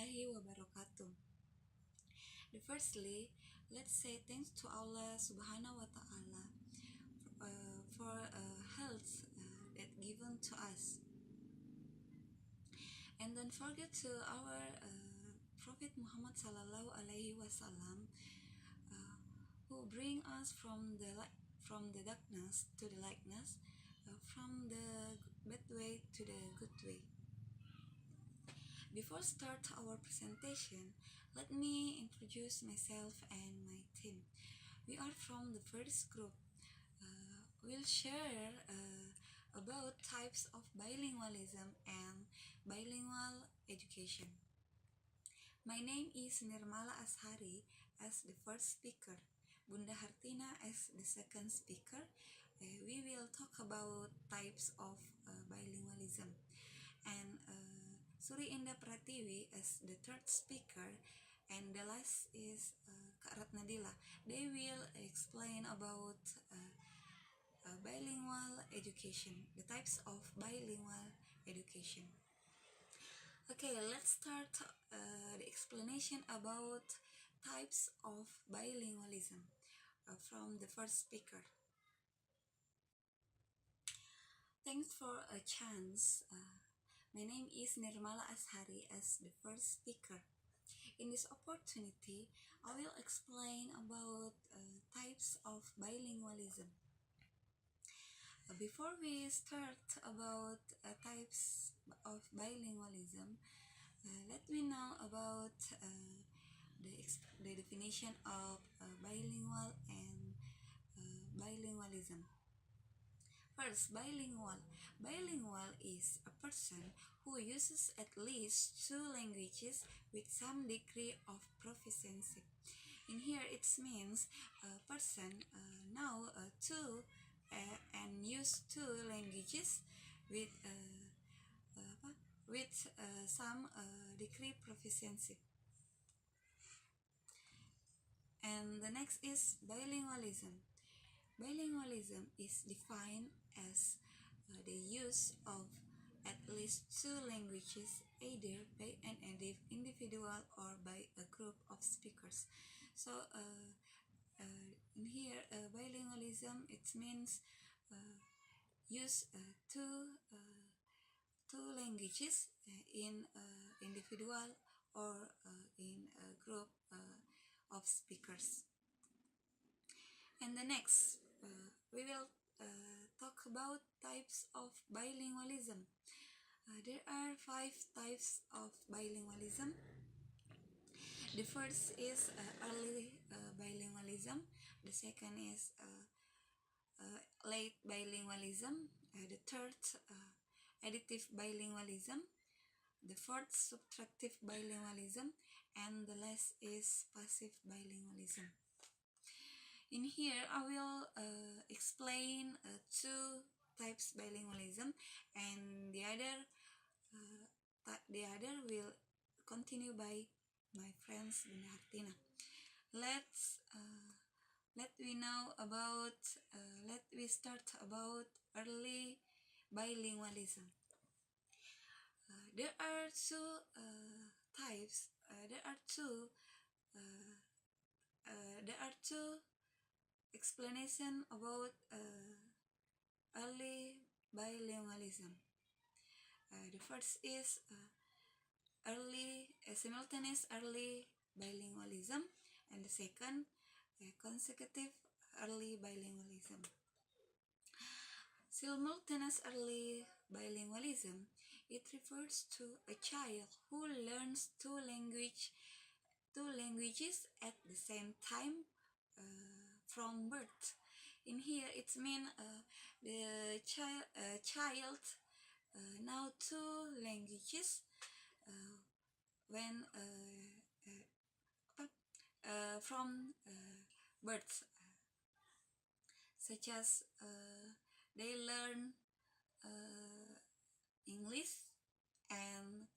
warahmatullahi wabarakatuh. Firstly, let's say thanks to Allah subhanahu wa ta'ala for health that given to us. And don't forget to our Prophet Muhammad sallallahu alaihi wasallam who bring us from the darkness to the lightness, from the bad way to the good way. Before start our presentation, let me introduce myself and my team. We are from the first group. We'll share about types of bilingualism and bilingual education. My name is Nirmala Ashari as the first speaker, Bunda Hartina as the second speaker. We will talk about types of bilingualism, and Suri Indah Pratiwi as the third speaker, and the last is Kak Ratnadila. They will explain about bilingual education, the types of bilingual education. Okay, let's start the explanation about types of bilingualism from the first speaker. Thanks for a chance. My name is Nirmala Ashari as the first speaker. In this opportunity, I will explain about types of bilingualism. Before we start about types of bilingualism, let me know about the definition of bilingual and bilingualism. First, bilingual. Bilingual is a person who uses at least two languages with some degree of proficiency. In here, it means a person know two and use two languages with some degree proficiency. And the next is bilingualism. Bilingualism is defined as the use of at least two languages either by an individual or by a group of speakers. So in here, bilingualism, it means use two languages in individual or in a group of speakers. And the next, we will talk about types of bilingualism. There are 5 types of bilingualism. The first is early bilingualism. The second is late bilingualism. The third, additive bilingualism. The fourth, subtractive bilingualism. And the last is passive bilingualism. In here, I will explain two types bilingualism, and the other will continue by my friends Bunda Hartina. Let we start about early bilingualism. There are two types. There are two explanation about early bilingualism. The first is simultaneous early bilingualism, and the second, consecutive early bilingualism. Simultaneous early bilingualism, it refers to a child who learns two languages at the same time from birth. In here, it means the child know two languages when from birth, such as they learn English and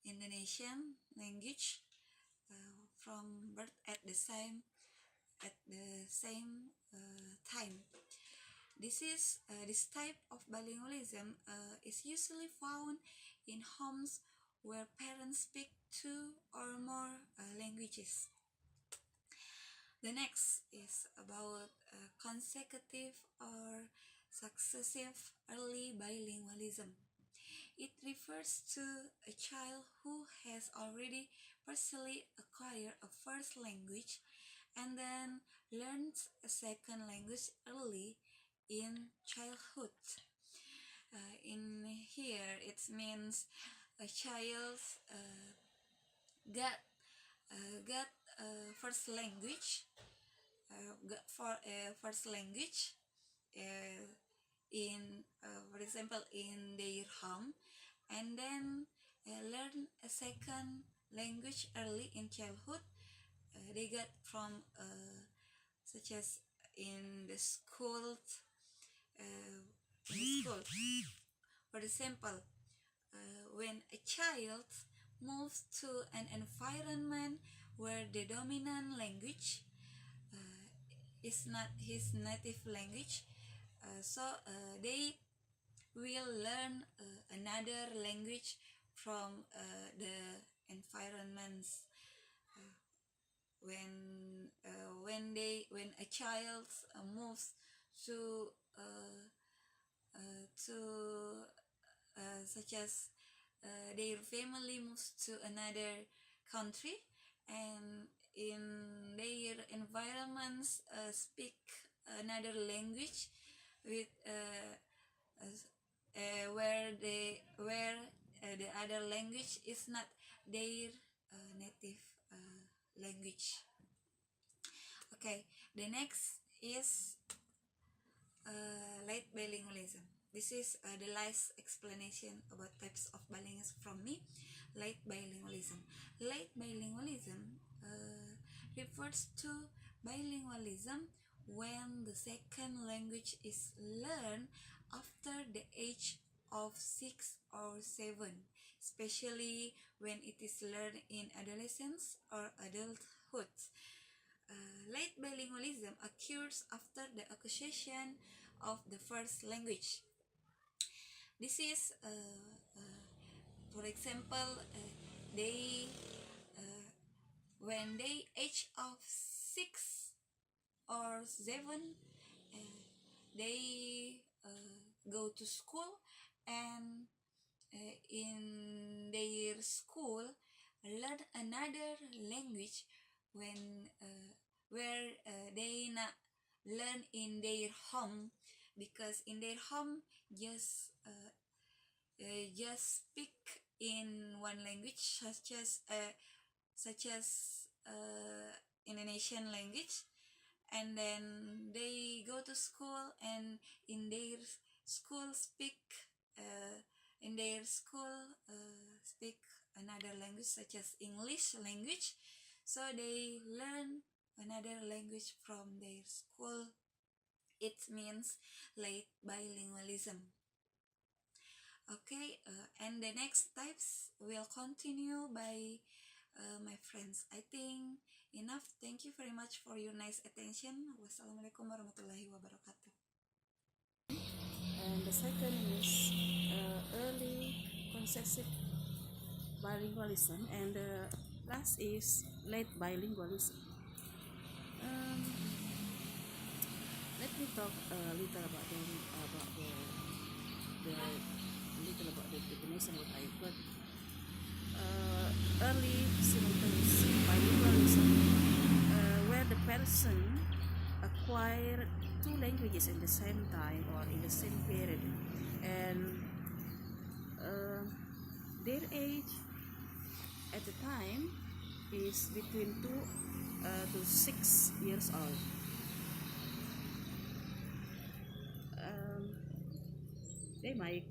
Indonesian language from birth at the same time. This type of bilingualism is usually found in homes where parents speak two or more languages. The next is about consecutive or successive early bilingualism. It refers to a child who has already partially acquired a first language and then learns a second language early in childhood. In here, it means a child got got first language, got for first language uh, in, for example, in their home, and then learn a second language early in childhood. They got from such as in the school, For example, when a child moves to an environment where the dominant language is not his native language, they will learn another language from the environments. When a child moves to to such as their family moves to another country, and in their environments speak another language with where the other language is not their native language. Okay, the next is late bilingualism. This is the last explanation about types of bilingualism from me. Late bilingualism. Late bilingualism refers to bilingualism when the second language is learned after the age of 6 or 7, especially when it is learned in adolescence or adulthood. Late bilingualism occurs after the acquisition of the first language. This is, for example, they when they age of 6 or 7, they go to school, and in their school learn another language when where they not learn in their home, because in their home just speak in one language, such as Indonesian language, and then they go to school, and in their school speak uh, speak another language such as English language, so they learn another language from their school. It means late bilingualism. Okay, and the next types will continue by my friends. I think enough. Thank you very much for your nice attention. Wassalamualaikum warahmatullahi wabarakatuh. And the second is early concessive bilingualism, and the last is late bilingualism. Let me talk a little about the definition what I got. Early simultaneous bilingualism, where the person acquire two languages in the same time or in the same period, and their age at the time is between 2 to 6 years old. They might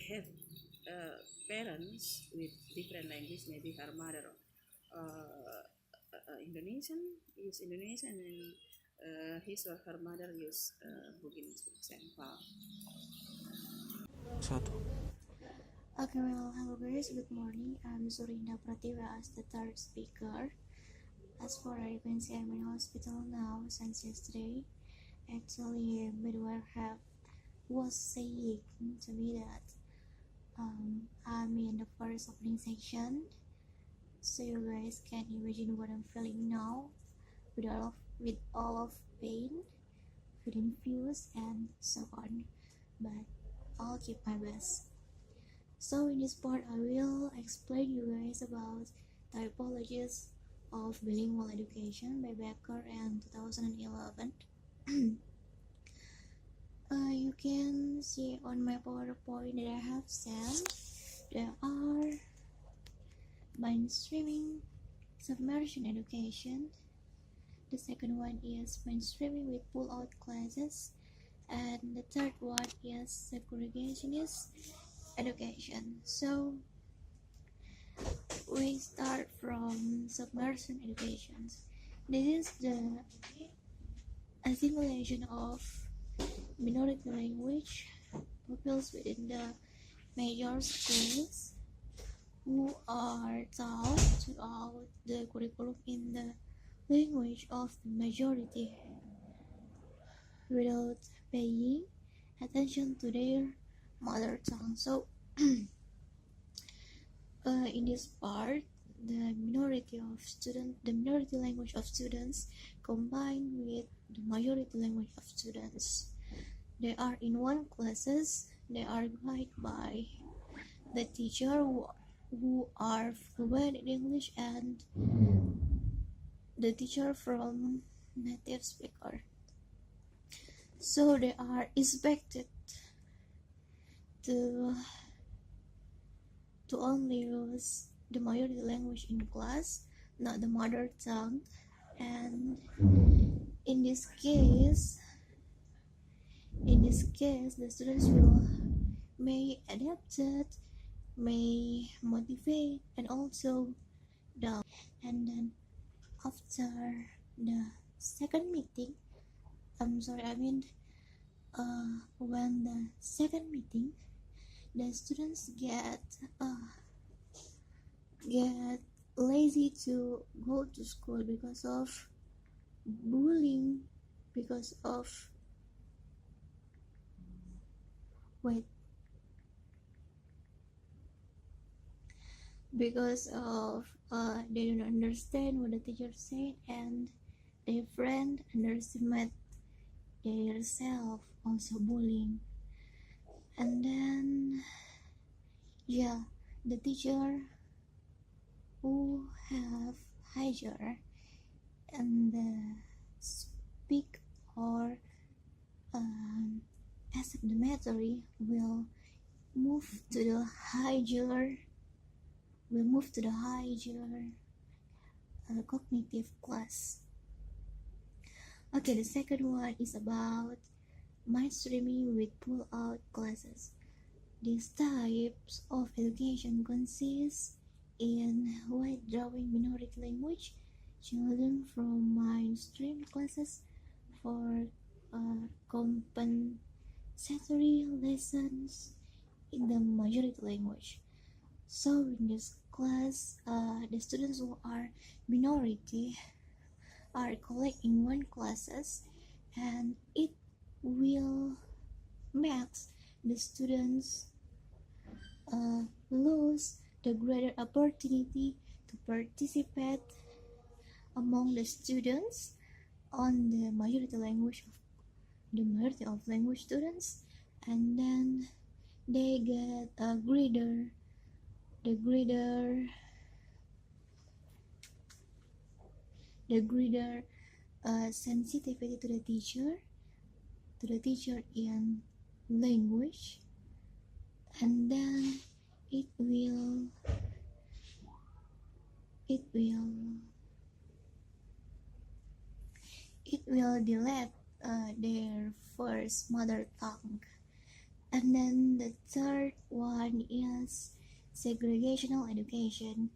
have parents with different language, maybe her mother Indonesian, is Indonesian, and his or her mother is Bugis, for example. Okay, well, hello guys, good morning. I'm Surinda Pratiwa as the third speaker. As for occupancy, I'm in hospital now since yesterday. Actually, midwife was saying to me that I'm in the first opening section, so you guys can imagine what I'm feeling now, with all of pain, confused, and so on. But I'll keep my best. So in this part, I will explain you guys about typologies of bilingual education by Becker and 2011. You can see on my PowerPoint that I have sent, there are mainstreaming submersion education. The second one is mainstreaming with pull-out classes, and the third one is segregationist education. So we start from submersion education. This is the assimilation of minority language pupils within the major schools who are taught throughout the curriculum in the language of the majority without paying attention to their mother tongue. So in this part, the minority language of students combined with the majority language of students. They are in one classes. They are guided by the teacher who are fluent in English and the teacher from native speaker. So they are expected to only use the majority language in class, not the mother tongue. And in this case, the students may adapt it, may motivate, and also doubt. And then after the second meeting, when the second meeting, the students get lazy to go to school because of bullying, because of they don't understand what the teacher said, and their friend underestimate their self, also bullying. And then the teacher who have higher and speak or accept the material will move to the higher cognitive class. Okay, the second one is about mainstreaming with pull-out classes. These types of education consist in withdrawing minority language children from mainstream classes for compensatory lessons in the majority language. So in this class, the students who are minority are collected in one classes, and it will make the students lose the greater opportunity to participate among the students on the majority of language students, and then they get a greater sensitivity to the teacher in language, and then it will delete their first mother tongue. And then the third one is segregational education.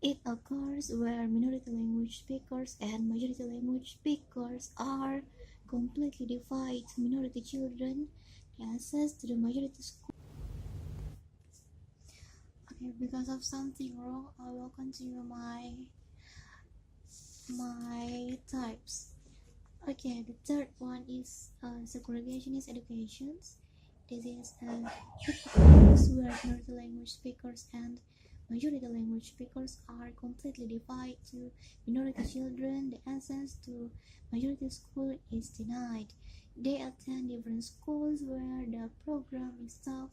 It occurs where minority language speakers and majority language speakers are completely divided. Minority children access to the majority school. Okay, because of something wrong, I will continue my types. Okay, the third one is segregationist education. This is it occurs where minority language speakers and majority language speakers are completely defied to minority children, the access to majority school is denied. They attend different schools where the program is taught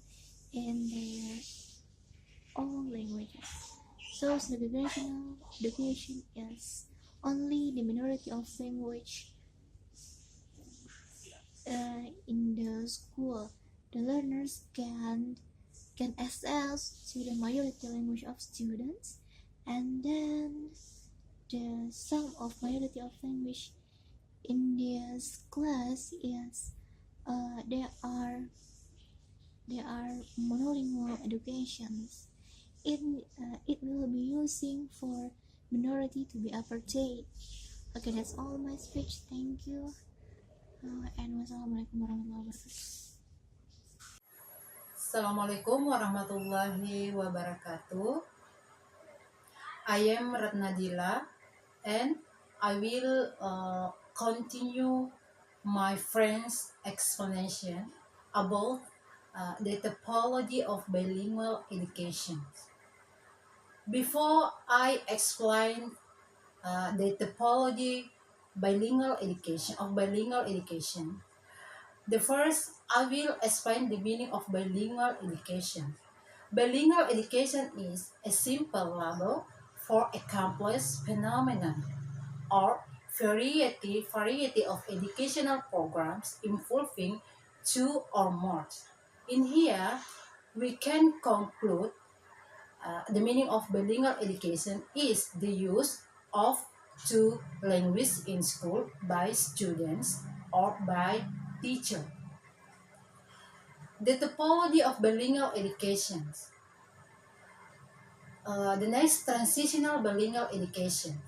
in their own languages. So segregational education is only the minority of language in the school. The learners can access to the majority language of students, and then the sum of majority of language in this class is there are monolingual educations. It will be using for minority to be apartheid. Okay, that's all my speech. Thank you. And wassalamualaikum warahmatullahi wabarakatuh. Assalamualaikum warahmatullahi wabarakatuh. I am Ratnadila and I will continue my friend's explanation about the typology of bilingual education. Before I explain the typology of bilingual education, the first, I will explain the meaning of bilingual education. Bilingual education is a simple label for a complex phenomenon or variety of educational programs involving two or more. In here, we can conclude the meaning of bilingual education is the use of two languages in school by students or by teacher. The typology of bilingual education. The next, transitional bilingual education.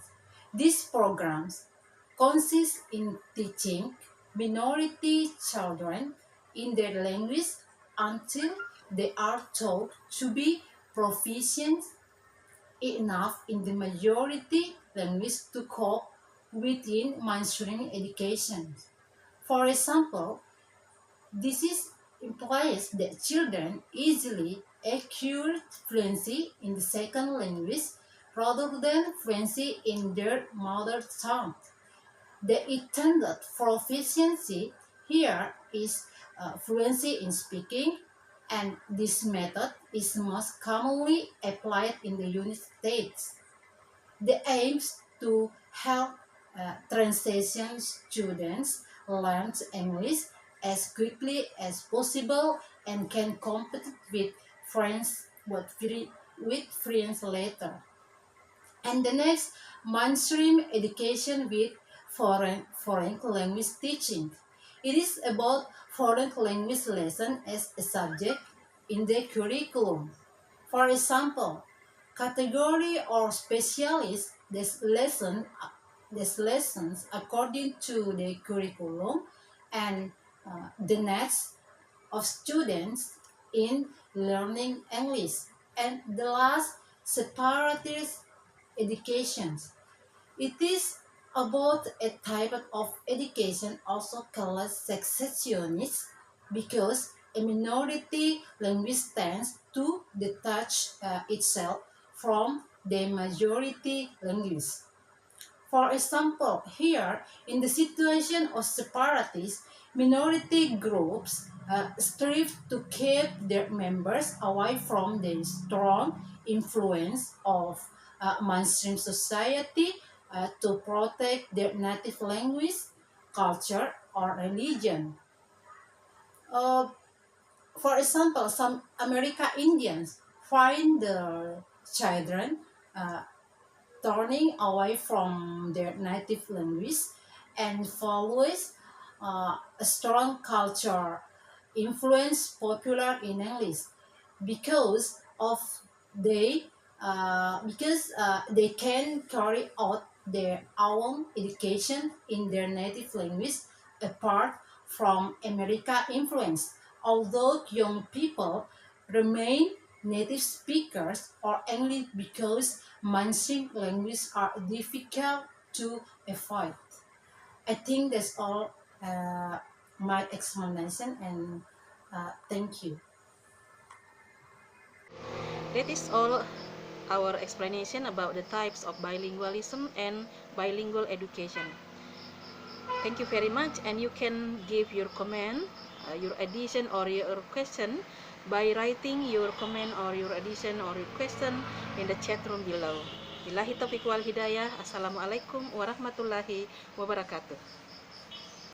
These programs consist in teaching minority children in their language until they are taught to be proficient enough in the majority language to cope within mainstream education. For example, this implies that children easily acquire fluency in the second language rather than fluency in their mother tongue. The intended proficiency here is fluency in speaking, and this method is most commonly applied in the United States. The aims to help translation students learn English as quickly as possible and can compete with friends with friends later. And the next, mainstream education with foreign language teaching. It is about foreign language lesson as a subject in the curriculum. For example, category or specialist these lessons according to the curriculum and the needs of students in learning English. And the last, separatist education. It is about a type of education also called secessionist because a minority language tends to detach itself from the majority language. For example, here, in the situation of separatists, minority groups strive to keep their members away from the strong influence of mainstream society to protect their native language, culture, or religion. Uh, for example, some American Indians find the children turning away from their native language and follows a strong culture influence popular in English because of they can carry out their own education in their native language apart from American influence. Although young people remain native speakers or English because mainstream languages are difficult to avoid. I think that's all my explanation and thank you. That is all our explanation about the types of bilingualism and bilingual education. Thank you very much, and you can give your comment, your addition or your question by writing your comment or your addition or your question in the chat room below. Billahi taufiq wal hidayah. Assalamualaikum warahmatullahi wabarakatuh.